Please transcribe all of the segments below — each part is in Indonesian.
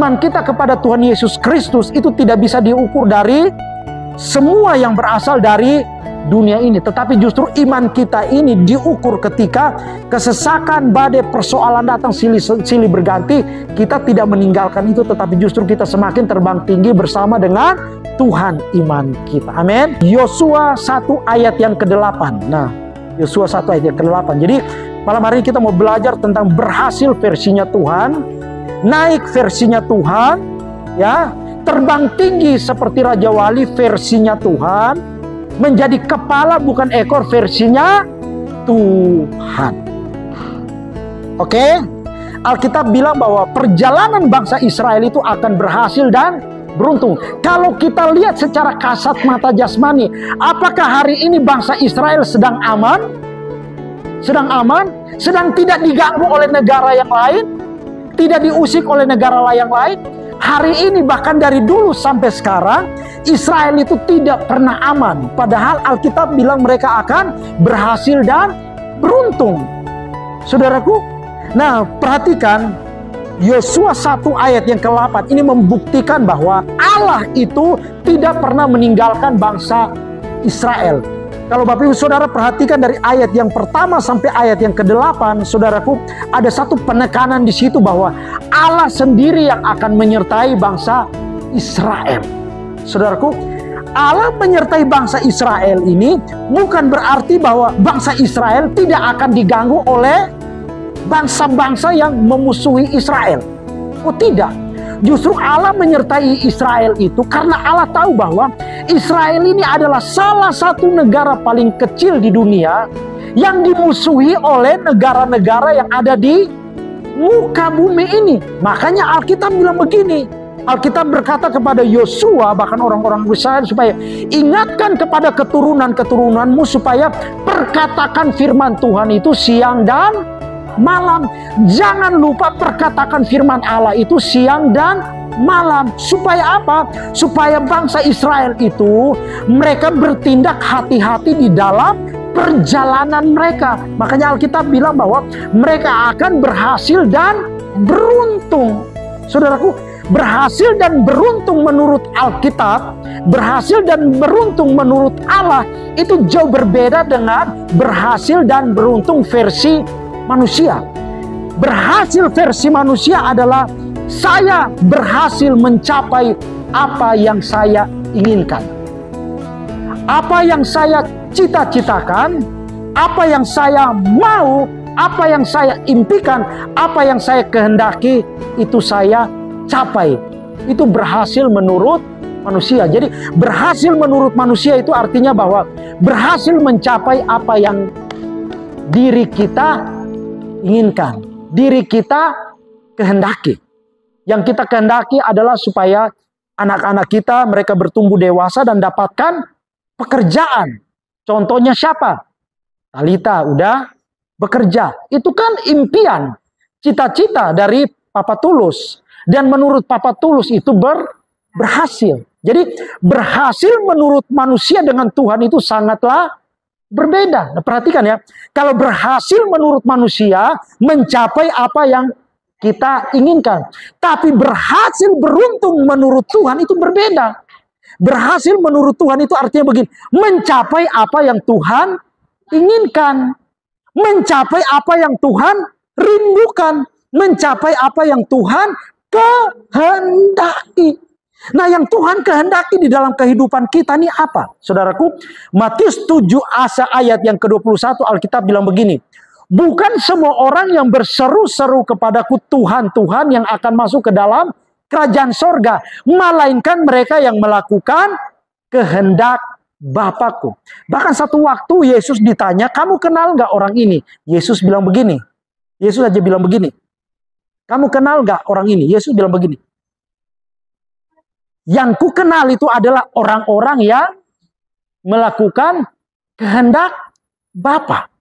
iman kita kepada Tuhan Yesus Kristus itu tidak bisa diukur dari semua yang berasal dari dunia ini. Tetapi justru iman kita ini diukur ketika kesesakan, badai, persoalan datang silih berganti. Kita tidak meninggalkan itu, tetapi justru kita semakin terbang tinggi bersama dengan Tuhan iman kita. Amin. Yosua 1 ayat yang ke-8. Nah, Yosua 1 ayat yang ke-8. Jadi malam hari ini kita mau belajar tentang berhasil versinya Tuhan, naik versinya Tuhan, ya, terbang tinggi seperti Raja Wali versinya Tuhan, menjadi kepala bukan ekor versinya Tuhan. Oke? Alkitab bilang bahwa perjalanan bangsa Israel itu akan berhasil dan beruntung. Kalau kita lihat secara kasat mata jasmani, apakah hari ini bangsa Israel sedang aman? Sedang aman? Sedang tidak diganggu oleh negara yang lain? Tidak diusik oleh negara yang lain? Hari ini bahkan dari dulu sampai sekarang Israel itu tidak pernah aman. Padahal Alkitab bilang mereka akan berhasil dan beruntung. Saudaraku, nah perhatikan Yosua 1 ayat yang ke-8 ini membuktikan bahwa Allah itu tidak pernah meninggalkan bangsa Israel. Kalau Bapak Ibu Saudara perhatikan dari ayat yang pertama sampai ayat yang ke-8, saudaraku, ada satu penekanan di situ bahwa Allah sendiri yang akan menyertai bangsa Israel. Saudaraku, Allah menyertai bangsa Israel ini bukan berarti bahwa bangsa Israel tidak akan diganggu oleh bangsa-bangsa yang memusuhi Israel. Oh tidak. Justru Allah menyertai Israel itu karena Allah tahu bahwa Israel ini adalah salah satu negara paling kecil di dunia yang dimusuhi oleh negara-negara yang ada di muka bumi ini. Makanya Alkitab bilang begini. Alkitab berkata kepada Yosua, bahkan orang-orang Israel, supaya ingatkan kepada keturunan-keturunanmu supaya perkatakan firman Tuhan itu siang dan malam. Jangan lupa perkatakan firman Allah itu siang dan malam. Supaya apa? Supaya bangsa Israel itu mereka bertindak hati-hati di dalam perjalanan mereka. Makanya Alkitab bilang bahwa mereka akan berhasil dan beruntung. Saudaraku, berhasil dan beruntung menurut Alkitab, berhasil dan beruntung menurut Allah itu jauh berbeda dengan berhasil dan beruntung versi manusia. Berhasil versi manusia adalah saya berhasil mencapai apa yang saya inginkan, apa yang saya cita-citakan, apa yang saya mau, apa yang saya impikan, apa yang saya kehendaki, itu saya capai. Itu berhasil menurut manusia. Jadi berhasil menurut manusia itu artinya bahwa berhasil mencapai apa yang diri kita inginkan, diri kita kehendaki. Yang kita kehendaki adalah supaya anak-anak kita mereka bertumbuh dewasa dan dapatkan pekerjaan. Contohnya siapa? Talita udah bekerja. Itu kan impian, cita-cita dari Papa Tulus. Dan menurut Papa Tulus itu berhasil. Jadi berhasil menurut manusia dengan Tuhan itu sangatlah berbeda. Nah, perhatikan ya, kalau berhasil menurut manusia mencapai apa yang kita inginkan, tapi berhasil beruntung menurut Tuhan itu berbeda. Berhasil menurut Tuhan itu artinya begini, mencapai apa yang Tuhan inginkan, mencapai apa yang Tuhan rindukan, mencapai apa yang Tuhan kehendaki. Nah, yang Tuhan kehendaki di dalam kehidupan kita ini apa? Saudaraku, Matius 7 ayat yang ke-21 Alkitab bilang begini. Bukan semua orang yang berseru-seru kepadaku Tuhan, Tuhan yang akan masuk ke dalam kerajaan sorga. Melainkan mereka yang melakukan kehendak Bapakku. Bahkan satu waktu Yesus ditanya, kamu kenal gak orang ini? Yesus bilang begini. Yesus aja bilang begini. Kamu kenal gak orang ini? Yesus bilang begini. Yang ku kenal itu adalah orang-orang yang melakukan kehendak Bapa.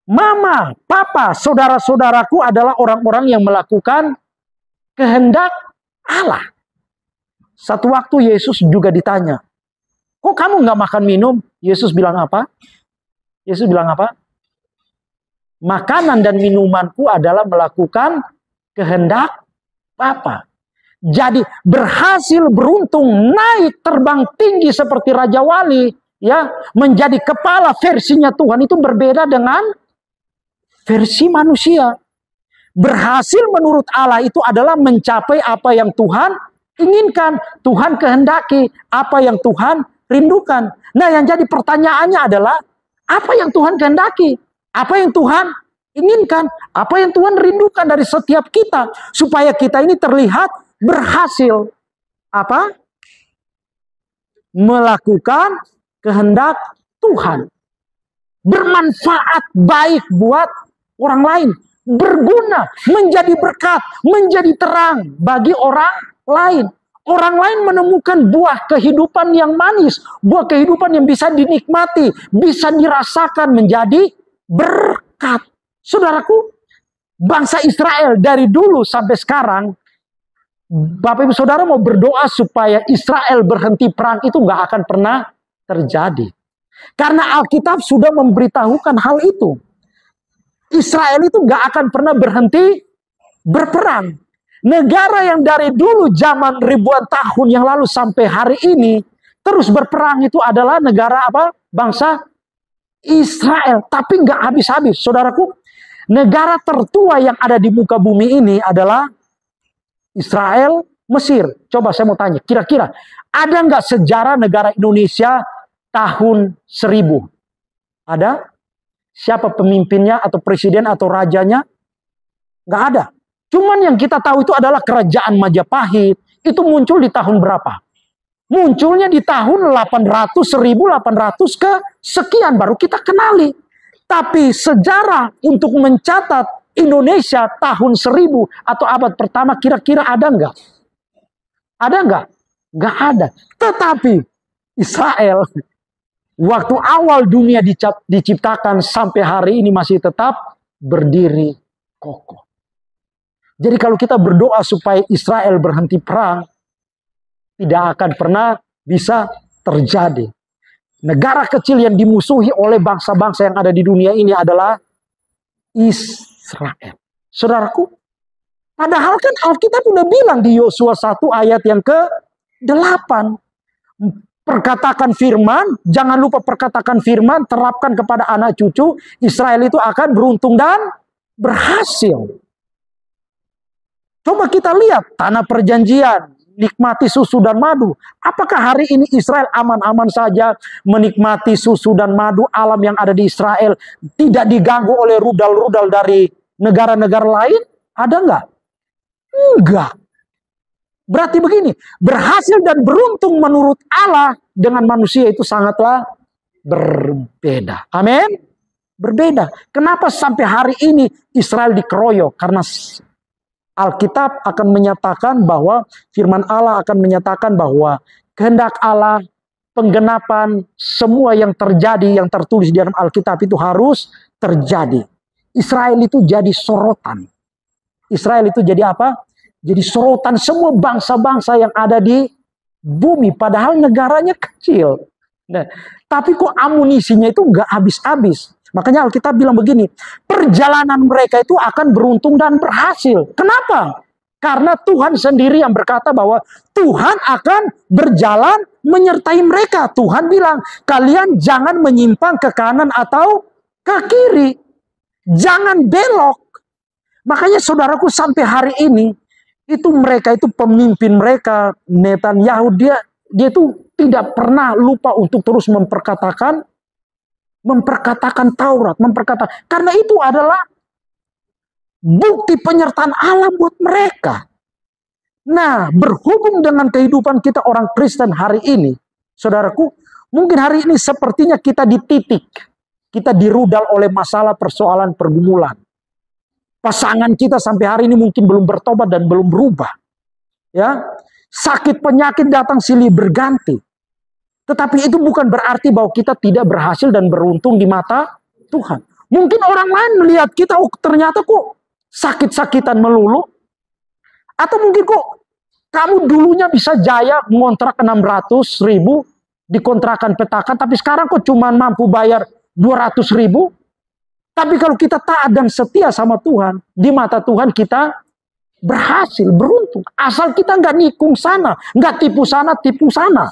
Mama, papa, saudara-saudaraku adalah orang-orang yang melakukan kehendak Allah. Satu waktu Yesus juga ditanya, kok kamu nggak makan minum? Yesus bilang apa? Yesus bilang apa? Makanan dan minumanku adalah melakukan kehendak Bapa. jadi berhasil, beruntung, naik, terbang tinggi seperti Raja Wali, ya, menjadi kepala versinya Tuhan itu berbeda dengan versi manusia. Berhasil menurut Allah itu adalah mencapai apa yang Tuhan inginkan, Tuhan kehendaki, apa yang Tuhan rindukan. Nah, yang jadi pertanyaannya adalah, apa yang Tuhan kehendaki? Apa yang Tuhan inginkan? Apa yang Tuhan rindukan dari setiap kita? Supaya kita ini terlihat berhasil. Apa? Melakukan kehendak Tuhan. Bermanfaat baik buat orang lain. Berguna, menjadi berkat, menjadi terang bagi orang lain. Orang lain menemukan buah kehidupan yang manis, buah kehidupan yang bisa dinikmati, bisa dirasakan menjadi berkat. Saudaraku, bangsa Israel dari dulu sampai sekarang, Bapak Ibu Saudara mau berdoa supaya Israel berhenti perang itu nggak akan pernah terjadi. Karena Alkitab sudah memberitahukan hal itu. Israel itu gak akan pernah berhenti berperang. Negara yang dari dulu zaman ribuan tahun yang lalu sampai hari ini terus berperang itu adalah negara apa? Bangsa Israel. Tapi gak habis-habis. Saudaraku, negara tertua yang ada di muka bumi ini adalah Israel, Mesir. Coba saya mau tanya, kira-kira ada gak sejarah negara Indonesia tahun 1000? Ada? Siapa pemimpinnya atau presiden atau rajanya? Nggak ada. Cuman yang kita tahu itu adalah kerajaan Majapahit. Itu muncul di tahun berapa? Munculnya di tahun 800, 1800 ke sekian baru kita kenali. Tapi sejarah untuk mencatat Indonesia tahun 1000 atau abad pertama kira-kira ada nggak? Ada nggak? Nggak ada. Tetapi Israel waktu awal dunia diciptakan sampai hari ini masih tetap berdiri kokoh. Jadi kalau kita berdoa supaya Israel berhenti perang, tidak akan pernah bisa terjadi. Negara kecil yang dimusuhi oleh bangsa-bangsa yang ada di dunia ini adalah Israel. Saudaraku, padahal kan Alkitab sudah bilang di Yosua 1 ayat yang ke-8. Perkatakan firman, jangan lupa perkatakan firman, terapkan kepada anak cucu, Israel itu akan beruntung dan berhasil. Coba kita lihat tanah perjanjian, nikmati susu dan madu. Apakah hari ini Israel aman-aman saja menikmati susu dan madu alam yang ada di Israel, tidak diganggu oleh rudal-rudal dari negara-negara lain? Ada enggak? Enggak. Berarti begini, berhasil dan beruntung menurut Allah dengan manusia itu sangatlah berbeda. Amin? Berbeda. Kenapa sampai hari ini Israel dikeroyok? Karena Alkitab akan menyatakan bahwa firman Allah akan menyatakan bahwa kehendak Allah, penggenapan semua yang terjadi, yang tertulis di dalam Alkitab itu harus terjadi. Israel itu jadi sorotan. Israel itu jadi apa? Jadi sorotan semua bangsa-bangsa yang ada di bumi. Padahal negaranya kecil. Nah, tapi kok amunisinya itu nggak habis-habis. Makanya Alkitab bilang begini. Perjalanan mereka itu akan beruntung dan berhasil. Kenapa? Karena Tuhan sendiri yang berkata bahwa Tuhan akan berjalan menyertai mereka. Tuhan bilang, kalian jangan menyimpang ke kanan atau ke kiri. Jangan belok. Makanya saudaraku sampai hari ini, itu mereka itu pemimpin mereka Netanyahu dia itu tidak pernah lupa untuk terus memperkatakan Taurat, karena itu adalah bukti penyertaan Allah buat mereka. Nah, berhubung dengan kehidupan kita orang Kristen hari ini, saudaraku, mungkin hari ini sepertinya kita dititik, kita dirudal oleh masalah, persoalan, pergumulan. Pasangan kita sampai hari ini mungkin belum bertobat dan belum berubah. Ya, sakit penyakit datang silih berganti. Tetapi itu bukan berarti bahwa kita tidak berhasil dan beruntung di mata Tuhan. Mungkin orang lain melihat kita, oh ternyata kok sakit-sakitan melulu. Atau mungkin kok kamu dulunya bisa jaya mengontrak 600.000 dikontrakan petakan, tapi sekarang kok cuma mampu bayar 200.000. Tapi kalau kita taat dan setia sama Tuhan, di mata Tuhan kita berhasil, beruntung. Asal kita nggak nikung sana, nggak tipu sana, tipu sana.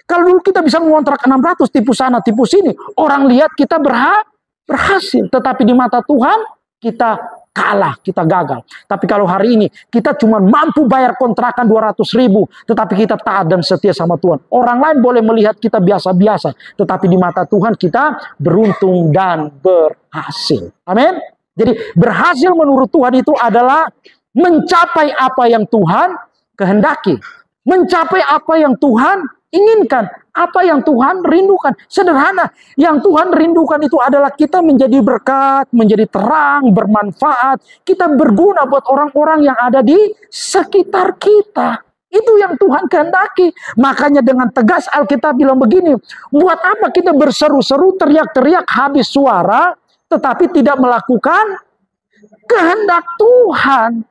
Kalau dulu kita bisa mengontrak 600, tipu sana, tipu sini. Orang lihat kita berhasil. Tetapi di mata Tuhan, kita kalah, kita gagal. Tapi kalau hari ini, kita cuma mampu bayar kontrakan 200.000. Tetapi kita taat dan setia sama Tuhan. Orang lain boleh melihat kita biasa-biasa. Tetapi di mata Tuhan, kita beruntung dan berhasil. Amin. Jadi berhasil menurut Tuhan itu adalah mencapai apa yang Tuhan kehendaki. Mencapai apa yang Tuhan inginkan. Apa yang Tuhan rindukan. Sederhana. Yang Tuhan rindukan itu adalah kita menjadi berkat, menjadi terang, bermanfaat. Kita berguna buat orang-orang yang ada di sekitar kita. Itu yang Tuhan kehendaki. Makanya dengan tegas Alkitab bilang begini. Buat apa kita berseru-seru, teriak-teriak, habis suara, tetapi tidak melakukan kehendak Tuhan.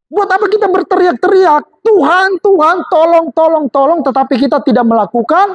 Buat apa kita berteriak-teriak, Tuhan, Tuhan, tolong, tolong, tolong, tetapi kita tidak melakukan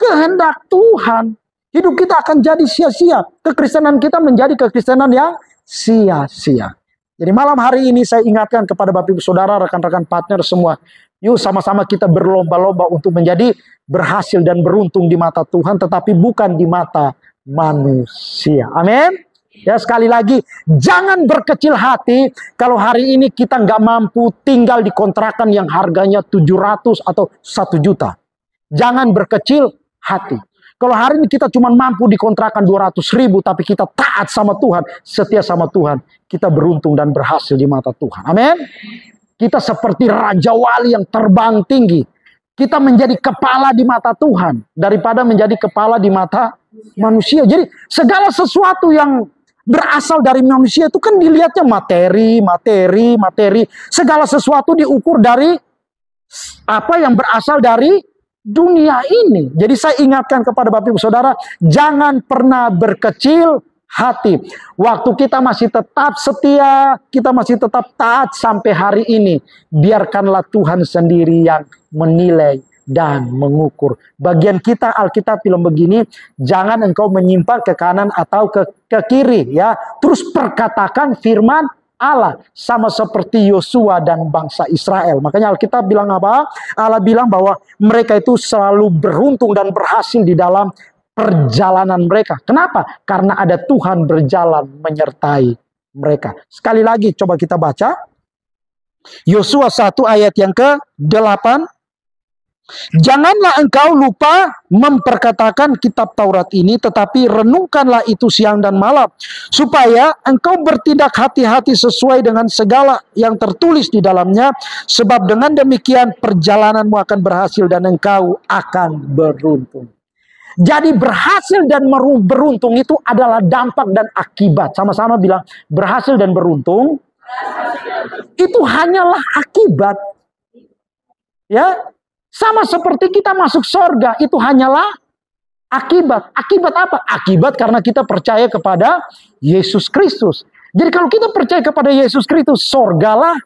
kehendak Tuhan. Hidup kita akan jadi sia-sia. Kekristenan kita menjadi kekristenan yang sia-sia. Jadi malam hari ini saya ingatkan kepada Bapak Ibu Saudara, rekan-rekan partner semua. Yuk sama-sama kita berlomba-lomba untuk menjadi berhasil dan beruntung di mata Tuhan, tetapi bukan di mata manusia. Amin. Ya, sekali lagi, jangan berkecil hati kalau hari ini kita nggak mampu tinggal di kontrakan yang harganya 700 atau 1 juta. Jangan berkecil hati. Kalau hari ini kita cuma mampu di kontrakan 200.000, tapi kita taat sama Tuhan, setia sama Tuhan, kita beruntung dan berhasil di mata Tuhan. Amin. Kita seperti Raja Wali yang terbang tinggi. Kita menjadi kepala di mata Tuhan daripada menjadi kepala di mata manusia. Jadi segala sesuatu yang berasal dari manusia itu kan dilihatnya materi, materi, materi. Segala sesuatu diukur dari apa yang berasal dari dunia ini. Jadi saya ingatkan kepada Bapak Ibu Saudara, jangan pernah berkecil hati. Waktu kita masih tetap setia, kita masih tetap taat sampai hari ini. Biarkanlah Tuhan sendiri yang menilai dan mengukur. Bagian kita Alkitab bilang begini, jangan engkau menyimpang ke kanan atau ke kiri, ya. Terus perkatakan firman Allah sama seperti Yosua dan bangsa Israel. Makanya Alkitab bilang apa? Allah bilang bahwa mereka itu selalu beruntung dan berhasil di dalam perjalanan mereka. Kenapa? Karena ada Tuhan berjalan menyertai mereka. Sekali lagi coba kita baca Yosua 1 ayat yang ke-8. Janganlah engkau lupa memperkatakan kitab Taurat ini, tetapi renungkanlah itu siang dan malam, supaya engkau bertindak hati-hati sesuai dengan segala yang tertulis di dalamnya, sebab dengan demikian perjalananmu akan berhasil dan engkau akan beruntung. Jadi berhasil dan beruntung itu adalah dampak dan akibat. Sama-sama bilang, berhasil dan beruntung itu hanyalah akibat. Ya, sama seperti kita masuk surga, itu hanyalah akibat. Akibat apa? Akibat karena kita percaya kepada Yesus Kristus. Jadi kalau kita percaya kepada Yesus Kristus, surgalah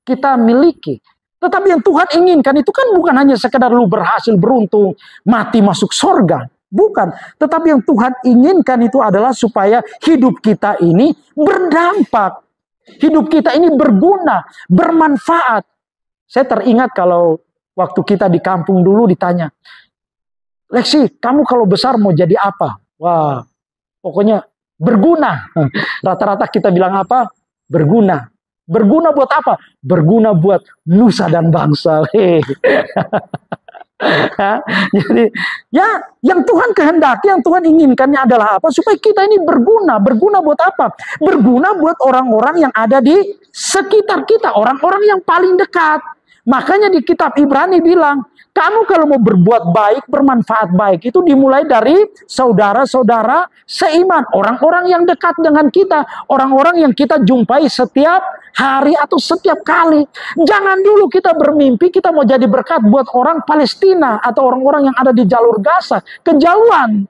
kita miliki. Tetapi yang Tuhan inginkan itu kan bukan hanya sekedar lu berhasil, beruntung, mati masuk surga. Bukan. Tetapi yang Tuhan inginkan itu adalah supaya hidup kita ini berdampak. Hidup kita ini berguna, bermanfaat. Saya teringat kalau waktu kita di kampung dulu ditanya, Leksi, kamu kalau besar mau jadi apa? Wah, pokoknya berguna. Rata-rata kita bilang apa? Berguna. Berguna buat apa? Berguna buat nusa dan bangsa. Jadi, ya, yang Tuhan kehendaki, yang Tuhan inginkannya adalah apa? Supaya kita ini berguna. Berguna buat apa? Berguna buat orang-orang yang ada di sekitar kita. Orang-orang yang paling dekat. Makanya di kitab Ibrani bilang, kamu kalau mau berbuat baik, bermanfaat baik, itu dimulai dari saudara-saudara seiman. Orang-orang yang dekat dengan kita. Orang-orang yang kita jumpai setiap hari atau setiap kali. Jangan dulu kita bermimpi, kita mau jadi berkat buat orang Palestina atau orang-orang yang ada di jalur Gaza. Kejauhan.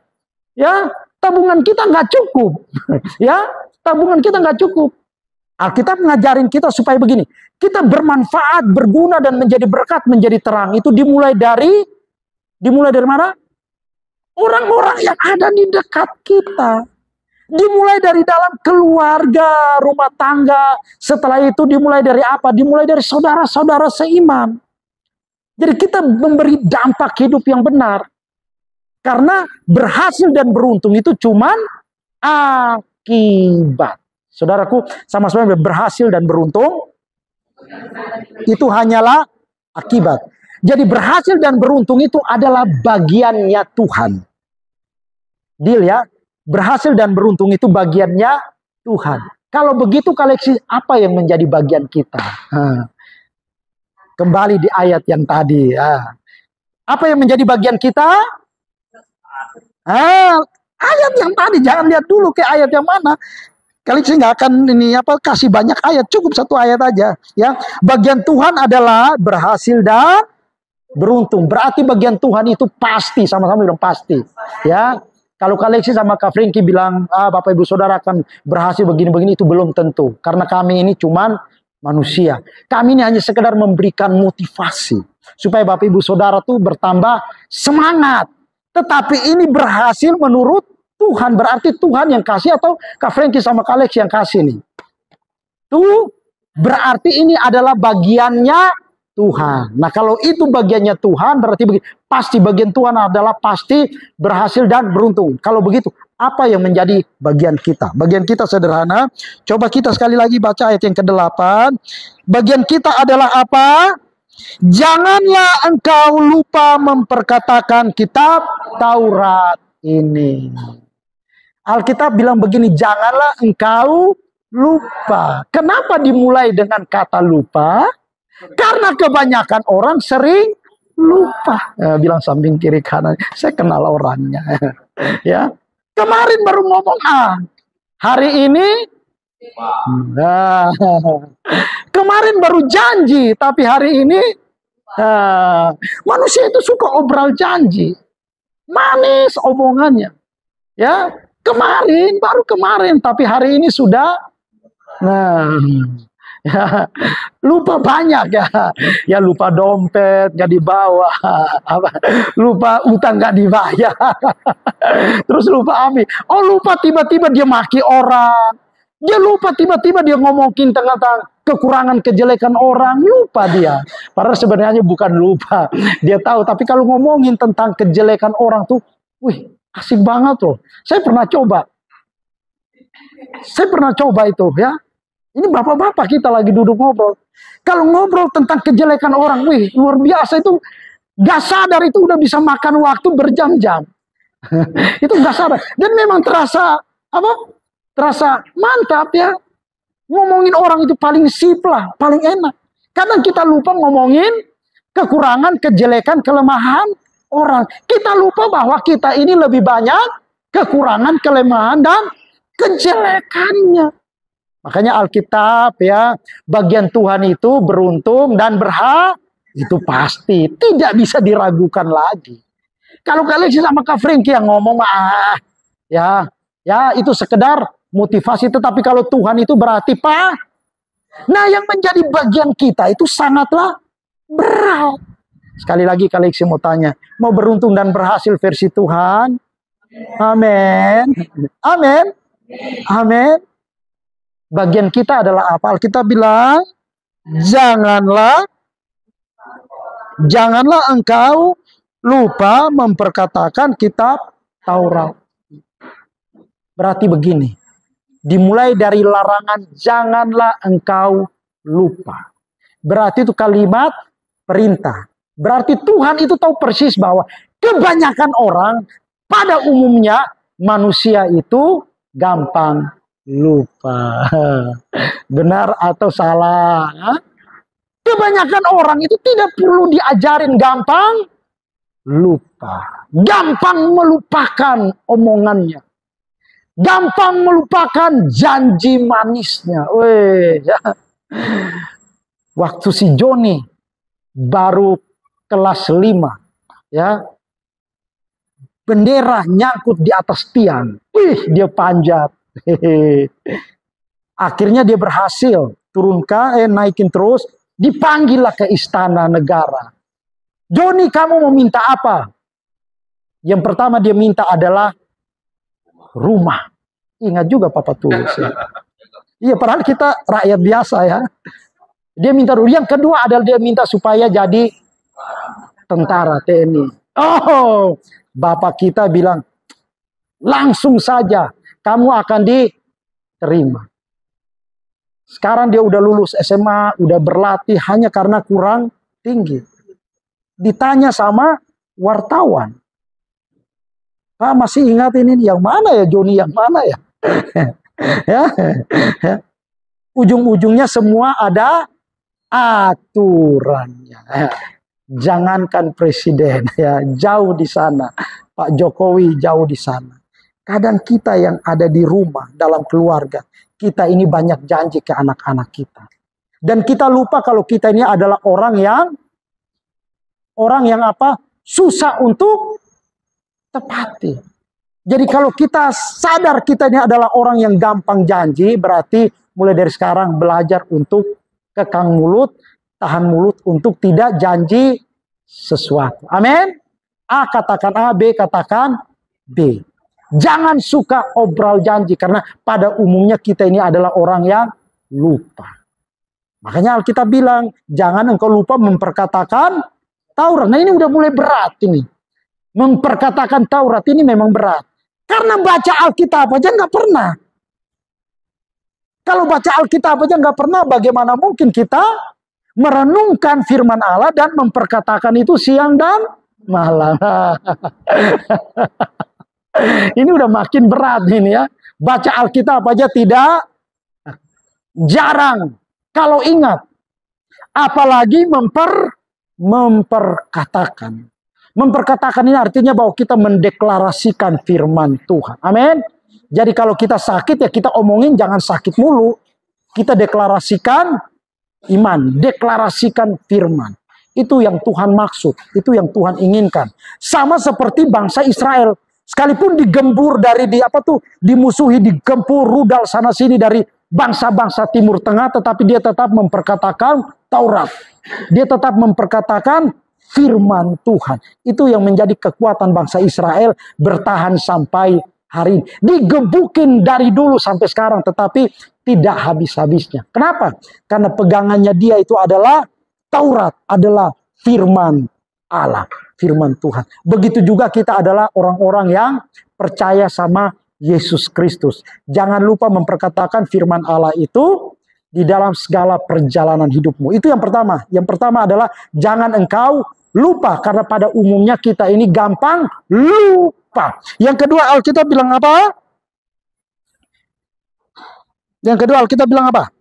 Ya, tabungan kita nggak cukup. Ya, tabungan kita nggak cukup. Alkitab ngajarin kita supaya begini. Kita bermanfaat, berguna, dan menjadi berkat, menjadi terang. Itu dimulai dari mana? Orang-orang yang ada di dekat kita. Dimulai dari dalam keluarga, rumah tangga. Setelah itu dimulai dari apa? Dimulai dari saudara-saudara seiman. Jadi kita memberi dampak hidup yang benar. Karena berhasil dan beruntung itu cuman akibat. Saudaraku, sama-sama berhasil dan beruntung itu hanyalah akibat. Jadi berhasil dan beruntung itu adalah bagiannya Tuhan. Deal ya? Berhasil dan beruntung itu bagiannya Tuhan. Kalau begitu koleksi, apa yang menjadi bagian kita? Kembali di ayat yang tadi. Apa yang menjadi bagian kita? Ayat yang tadi. Jangan lihat dulu ke ayat yang mana. Koleksi nggak akan kasih banyak ayat. Cukup satu ayat aja. Ya, bagian Tuhan adalah berhasil dan beruntung. Berarti bagian Tuhan itu pasti. Sama-sama bilang pasti. Ya. Kalau Kaleksi sama Kak Franky bilang, Bapak Ibu Saudara akan berhasil begini-begini, itu belum tentu. Karena kami ini cuman manusia. Kami ini hanya sekedar memberikan motivasi. Supaya Bapak Ibu Saudara tuh bertambah semangat. Tetapi ini berhasil menurut Tuhan. Berarti Tuhan yang kasih atau Kak Franky sama Kaleksi yang kasih nih. Tuh berarti ini adalah bagiannya Tuhan. Nah kalau itu bagiannya Tuhan berarti pasti bagian Tuhan adalah pasti berhasil dan beruntung. Kalau begitu apa yang menjadi bagian kita? Bagian kita sederhana. Coba kita sekali lagi baca ayat yang ke-8. Bagian kita adalah apa? Janganlah engkau lupa memperkatakan kitab Taurat ini. Alkitab bilang begini, janganlah engkau lupa. Kenapa dimulai dengan kata lupa? Karena kebanyakan orang sering lupa. Bilang samping kiri kanan, saya kenal orangnya. Ya, kemarin baru ngomong hari ini. Kemarin baru janji, tapi hari ini manusia itu suka obral janji, manis omongannya. Ya, baru kemarin, tapi hari ini sudah. Ya, lupa banyak ya. Ya lupa dompet gak dibawa, lupa utang gak dibayar. Terus lupa lupa tiba-tiba dia maki orang. Dia lupa tiba-tiba dia ngomongin tentang kekurangan kejelekan orang. Lupa dia. Padahal sebenarnya bukan lupa. Dia tahu, tapi kalau ngomongin tentang kejelekan orang tuh, wih, asik banget loh. Saya pernah coba itu ya. Ini bapak-bapak kita lagi duduk ngobrol. Kalau ngobrol tentang kejelekan orang, wih, luar biasa itu. Gak sadar itu udah bisa makan waktu berjam-jam. Itu gak sadar. Dan memang terasa mantap ya. Ngomongin orang itu paling sip lah, paling enak. Kadang kita lupa ngomongin kekurangan, kejelekan, kelemahan orang. Kita lupa bahwa kita ini lebih banyak kekurangan, kelemahan, dan kejelekannya. Makanya Alkitab ya, bagian Tuhan itu beruntung dan itu pasti. Tidak bisa diragukan lagi. Kalau kalian sama Kak Franky yang ngomong, ya itu sekedar motivasi. Tetapi kalau Tuhan itu berarti, nah yang menjadi bagian kita itu sangatlah berat. Sekali lagi kalian mau tanya, mau beruntung dan berhasil versi Tuhan? Amin. Amin. Amin. Bagian kita adalah apa? Kita bilang, janganlah engkau lupa memperkatakan kitab Taurat. Berarti begini, dimulai dari larangan janganlah engkau lupa. Berarti itu kalimat perintah. Berarti Tuhan itu tahu persis bahwa kebanyakan orang pada umumnya manusia itu gampang lupa. Benar atau salah? Kebanyakan orang itu tidak perlu diajarin gampang lupa. Gampang melupakan omongannya. Gampang melupakan janji manisnya. Waktu si Joni baru kelas 5. Ya. Bendera nyangkut di atas tiang. Dia panjat. Akhirnya dia berhasil naikin terus, dipanggillah ke istana negara. Joni, kamu mau minta apa? Yang pertama dia minta adalah rumah. Ingat juga Papa tulis ya. Iya, padahal kita rakyat biasa ya. Dia minta dulu. Yang kedua adalah dia minta supaya jadi tentara TNI. Oh, Bapak kita bilang, langsung saja kamu akan diterima. Sekarang dia udah lulus SMA, udah berlatih hanya karena kurang tinggi. Ditanya sama wartawan. Pak masih ingat ini yang mana ya Joni, yang mana ya? Ya. Ujung-ujungnya semua ada aturannya. Jangankan presiden ya, jauh di sana. Pak Jokowi jauh di sana. Kadang kita yang ada di rumah, dalam keluarga, kita ini banyak janji ke anak-anak kita. Dan kita lupa kalau kita ini adalah orang yang apa? Susah untuk tepati. Jadi kalau kita sadar kita ini adalah orang yang gampang janji, berarti mulai dari sekarang belajar untuk kekang mulut, tahan mulut untuk tidak janji sesuatu. Amin. A katakan A, B katakan B. Jangan suka obral janji, karena pada umumnya kita ini adalah orang yang lupa. Makanya Alkitab bilang, jangan engkau lupa memperkatakan Taurat. Nah ini udah mulai berat ini. Memperkatakan Taurat ini memang berat. Karena baca Alkitab aja nggak pernah. Kalau baca Alkitab aja nggak pernah, bagaimana mungkin kita merenungkan firman Allah dan memperkatakan itu siang dan malam. Ini udah makin berat ini ya. Baca Alkitab aja tidak, jarang. Kalau ingat, apalagi memperkatakan. Memperkatakan ini artinya bahwa kita mendeklarasikan firman Tuhan. Amin. Jadi kalau kita sakit ya kita omongin, jangan sakit mulu. Kita deklarasikan iman, deklarasikan firman. Itu yang Tuhan maksud, itu yang Tuhan inginkan. Sama seperti bangsa Israel. Sekalipun digembur dari dimusuhi, digempur rudal sana sini dari bangsa-bangsa Timur Tengah, tetapi dia tetap memperkatakan Taurat. Dia tetap memperkatakan firman Tuhan. Itu yang menjadi kekuatan bangsa Israel bertahan sampai hari ini. Digebukin dari dulu sampai sekarang, tetapi tidak habis-habisnya. Kenapa? Karena pegangannya dia itu adalah Taurat, adalah firman Allah, firman Tuhan. Begitu juga kita adalah orang-orang yang percaya sama Yesus Kristus. Jangan lupa memperkatakan firman Allah itu di dalam segala perjalanan hidupmu. Itu yang pertama. Yang pertama adalah jangan engkau lupa, karena pada umumnya kita ini gampang lupa. Yang kedua Alkitab bilang apa? Yang kedua Alkitab bilang apa?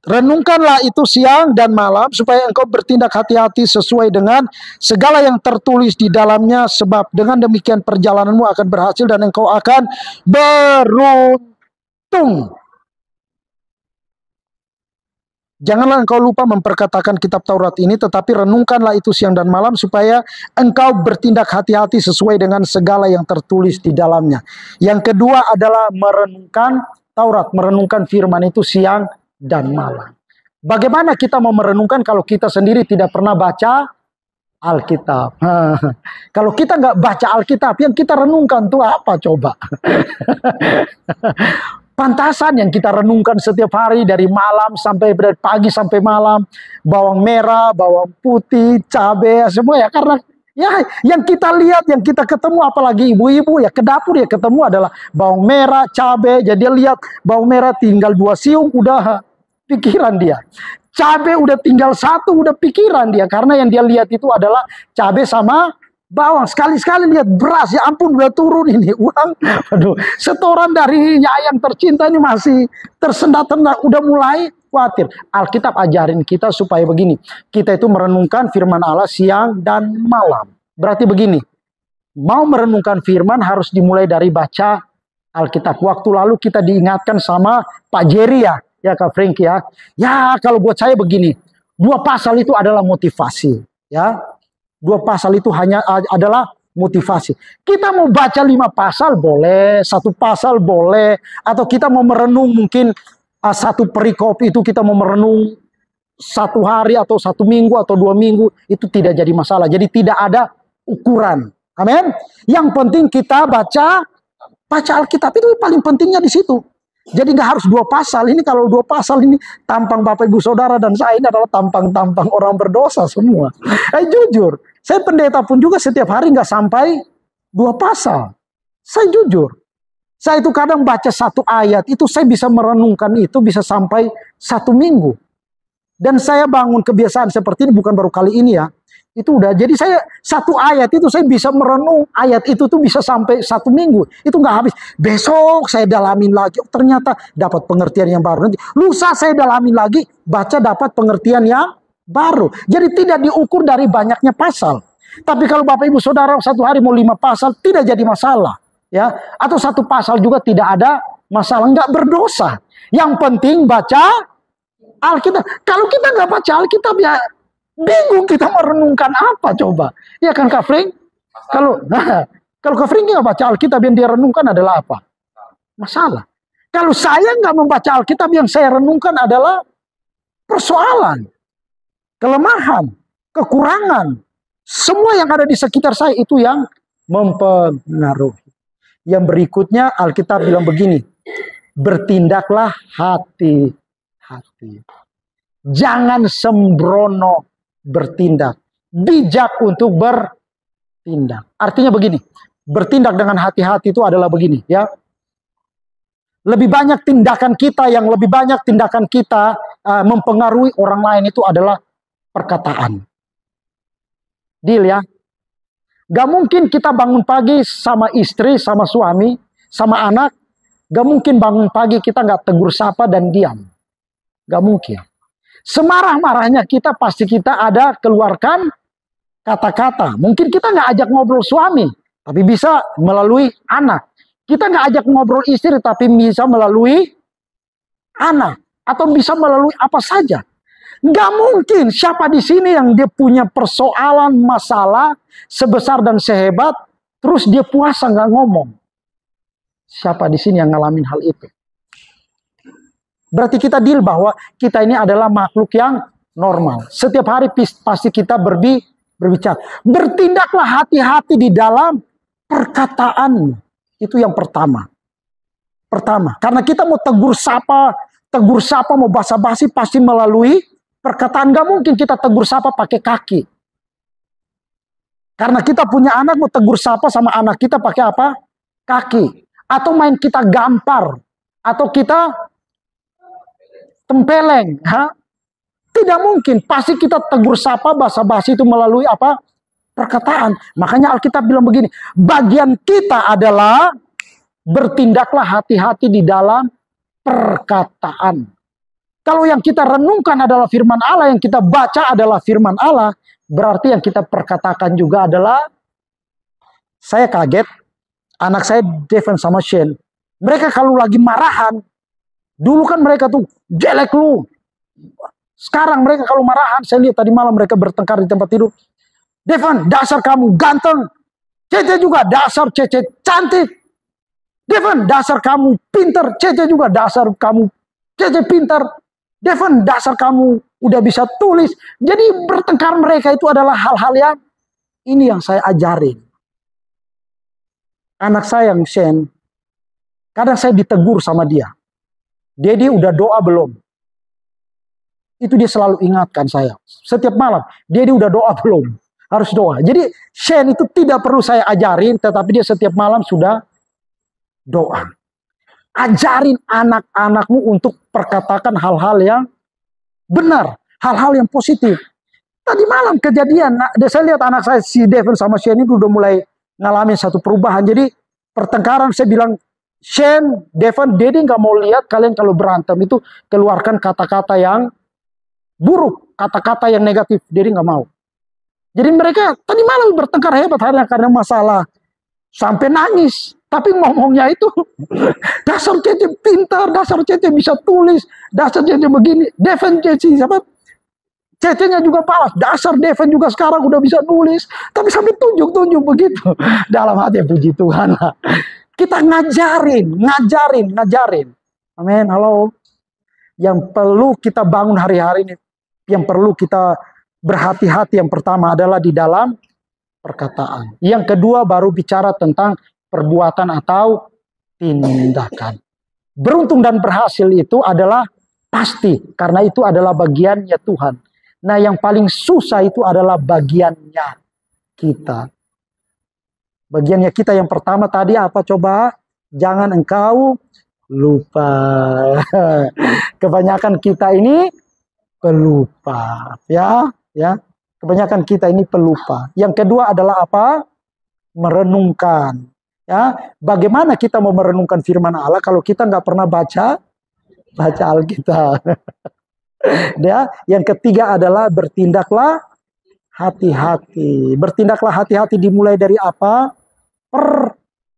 Renungkanlah itu siang dan malam supaya engkau bertindak hati-hati sesuai dengan segala yang tertulis di dalamnya, sebab dengan demikian perjalananmu akan berhasil dan engkau akan beruntung. Janganlah engkau lupa memperkatakan kitab Taurat ini, tetapi renungkanlah itu siang dan malam supaya engkau bertindak hati-hati sesuai dengan segala yang tertulis di dalamnya. Yang kedua adalah merenungkan Taurat, merenungkan firman itu siang dan malam. Bagaimana kita mau merenungkan kalau kita sendiri tidak pernah baca Alkitab? Kalau kita nggak baca Alkitab, yang kita renungkan tuh apa coba? Pantasan yang kita renungkan setiap hari dari malam sampai dari pagi sampai malam, bawang merah, bawang putih, cabai, semua ya, karena ya yang kita lihat, yang kita ketemu, apalagi ibu-ibu ya ke dapur ya ketemu adalah bawang merah, cabai. Jadi dia lihat bawang merah tinggal 2 siung udah pikiran dia. Cabai udah tinggal 1 udah pikiran dia, karena yang dia lihat itu adalah cabai sama bawang. Sekali-sekali lihat beras, ya ampun udah turun ini uang. Aduh, setoran dari yang tercinta ini masih tersendat-sendat, udah mulai khawatir. Alkitab ajarin kita supaya begini, kita itu merenungkan firman Allah siang dan malam. Berarti begini, mau merenungkan firman harus dimulai dari baca Alkitab. Waktu lalu kita diingatkan sama Pak Jerry ya Kak Frank ya. Ya kalau buat saya begini, 2 pasal itu adalah motivasi ya. 2 pasal itu hanya adalah motivasi. Kita mau baca 5 pasal boleh, 1 pasal boleh, atau kita mau merenung mungkin 1 perikop itu kita mau merenung 1 hari atau 1 minggu atau 2 minggu, itu tidak jadi masalah. Jadi tidak ada ukuran. Amin. Yang penting kita baca Baca Alkitab itu paling pentingnya di situ. Jadi nggak harus 2 pasal. Ini kalau 2 pasal ini tampang Bapak Ibu Saudara dan saya ini adalah tampang-tampang orang berdosa semua. Jujur, saya pendeta pun juga setiap hari nggak sampai 2 pasal. Saya jujur. Saya itu kadang baca 1 ayat, itu saya bisa merenungkan itu bisa sampai 1 minggu. Dan saya bangun kebiasaan seperti ini bukan baru kali ini ya. Itu udah, jadi saya 1 ayat itu saya bisa merenung, ayat itu tuh bisa sampai 1 minggu. Itu nggak habis. Besok saya dalamin lagi, oh, ternyata dapat pengertian yang baru. Nanti lusa saya dalamin lagi, baca dapat pengertian yang baru. Jadi tidak diukur dari banyaknya pasal. Tapi kalau Bapak Ibu Saudara 1 hari mau 5 pasal, tidak jadi masalah. Ya, atau 1 pasal juga tidak ada masalah, nggak berdosa. Yang penting baca Alkitab. Kalau kita nggak baca Alkitab ya bingung kita merenungkan apa coba. Ya kan Kak Frank? Kalau Kak Frank nggak baca Alkitab yang dia renungkan adalah apa? Masalah. Kalau saya nggak membaca Alkitab yang saya renungkan adalah persoalan, kelemahan, kekurangan. Semua yang ada di sekitar saya itu yang mempengaruhi. Yang berikutnya Alkitab bilang begini, bertindaklah hati-hati. Jangan sembrono bertindak. Bijak untuk bertindak. Artinya begini, bertindak dengan hati-hati itu adalah begini ya. Lebih banyak tindakan kita mempengaruhi orang lain itu adalah perkataan. Deal ya. Gak mungkin kita bangun pagi sama istri, sama suami, sama anak. Gak mungkin bangun pagi kita gak tegur sapa dan diam. Gak mungkin. Semarah-marahnya kita pasti kita ada keluarkan kata-kata. Mungkin kita gak ajak ngobrol suami, tapi bisa melalui anak. Kita gak ajak ngobrol istri, tapi bisa melalui anak. Atau bisa melalui apa saja. Gak mungkin siapa di sini yang dia punya persoalan, masalah sebesar dan sehebat, terus dia puasa gak ngomong. Siapa di sini yang ngalamin hal itu? Berarti kita deal bahwa kita ini adalah makhluk yang normal. Setiap hari pasti kita berbicara. Bertindaklah hati-hati di dalam perkataan. Itu yang pertama. Karena kita mau tegur sapa mau basa-basi pasti melalui perkataan. Gak mungkin kita tegur sapa pakai kaki. Karena kita punya anak, mau tegur sapa sama anak kita pakai apa? Kaki. Atau main kita gampar. Atau kita tempeleng. Tidak mungkin. Pasti kita tegur sapa basa-basi itu melalui apa? Perkataan. Makanya Alkitab bilang begini. Bagian kita adalah bertindaklah hati-hati di dalam perkataan. Kalau yang kita renungkan adalah firman Allah, yang kita baca adalah firman Allah, berarti yang kita perkatakan juga adalah, saya kaget, anak saya Devon sama Shane, mereka kalau lagi marahan, dulu kan mereka tuh jelek lu. Sekarang mereka kalau marahan, saya lihat tadi malam mereka bertengkar di tempat tidur. Devon, dasar kamu ganteng. Cece juga, dasar Cece cantik. Devon, dasar kamu pinter. Cece juga, dasar kamu Cece pinter. Devon, dasar kamu udah bisa tulis. Jadi bertengkar mereka itu adalah hal-hal yang ini yang saya ajarin. Anak saya yang Shane, kadang saya ditegur sama dia. Dedi udah doa belum? Itu dia selalu ingatkan saya. Setiap malam, Dedi udah doa belum? Harus doa. Jadi Shane itu tidak perlu saya ajarin, tetapi dia setiap malam sudah doa. Ajarin anak-anakmu untuk perkatakan hal-hal yang benar, hal-hal yang positif. Tadi malam kejadian, saya lihat anak saya si Devon sama Shane itu udah mulai ngalamin satu perubahan. Jadi pertengkaran saya bilang, Shane, Devon, Dedi nggak mau lihat kalian kalau berantem itu keluarkan kata-kata yang buruk, kata-kata yang negatif. Dedi nggak mau. Jadi mereka tadi malam bertengkar hebat karena masalah sampai nangis. Tapi ngomongnya itu dasar Cece pintar, dasar Cece bisa tulis, dasar Cece begini. Devon Cece siapa? Cece-nya juga palas. Dasar Devon juga sekarang udah bisa nulis. Tapi sampai tunjuk-tunjuk begitu. Dalam hati puji Tuhan. Kita ngajarin. Amin. Halo. Yang perlu kita bangun hari-hari ini. Yang perlu kita berhati-hati. Yang pertama adalah di dalam perkataan. Yang kedua baru bicara tentang perbuatan atau tindakan. Beruntung dan berhasil itu adalah pasti, karena itu adalah bagiannya Tuhan. Nah, yang paling susah itu adalah bagiannya kita. Bagiannya kita yang pertama tadi apa coba? Jangan engkau lupa. Kebanyakan kita ini pelupa, ya. Kebanyakan kita ini pelupa. Yang kedua adalah apa? Merenungkan. Ya, bagaimana kita mau merenungkan firman Allah kalau kita nggak pernah baca Alkitab? Ya, yang ketiga adalah bertindaklah hati-hati. Bertindaklah hati-hati dimulai dari apa?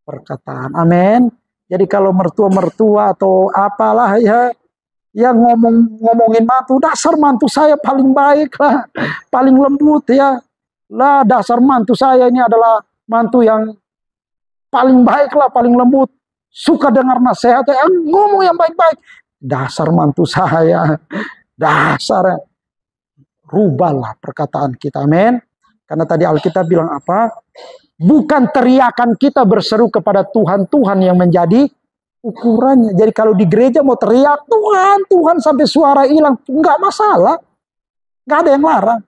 Perkataan. Amin. Jadi kalau mertua-mertua atau apalah ya ngomongin mantu, dasar mantu saya paling baik lah, paling lembut ya. Lah dasar mantu saya ini adalah mantu yang paling baik lah, paling lembut, suka dengar nasihat, ngomong yang baik-baik. Dasar mantu saya, dasar. Rubahlah perkataan kita, amin. Karena tadi Alkitab bilang apa? Bukan teriakan kita berseru kepada Tuhan, Tuhan yang menjadi ukurannya. Jadi kalau di gereja mau teriak Tuhan, Tuhan sampai suara hilang, nggak masalah. Nggak ada yang larang.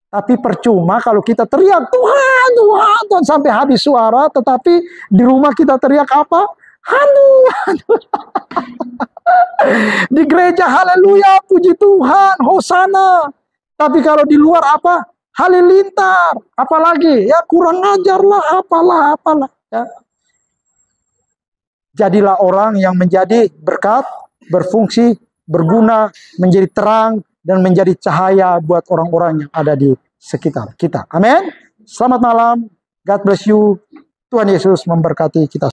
Tapi percuma kalau kita teriak Tuhan, Tuhan, Tuhan sampai habis suara, tetapi di rumah kita teriak apa? Haleluya. Di gereja haleluya, puji Tuhan, hosana. Tapi kalau di luar apa? Halilintar. Apalagi ya kurang ajar lah, apalah. Ya. Jadilah orang yang menjadi berkat, berfungsi, berguna, menjadi terang, dan menjadi cahaya buat orang-orang yang ada di sekitar kita. Amin. Selamat malam. God bless you. Tuhan Yesus memberkati kita.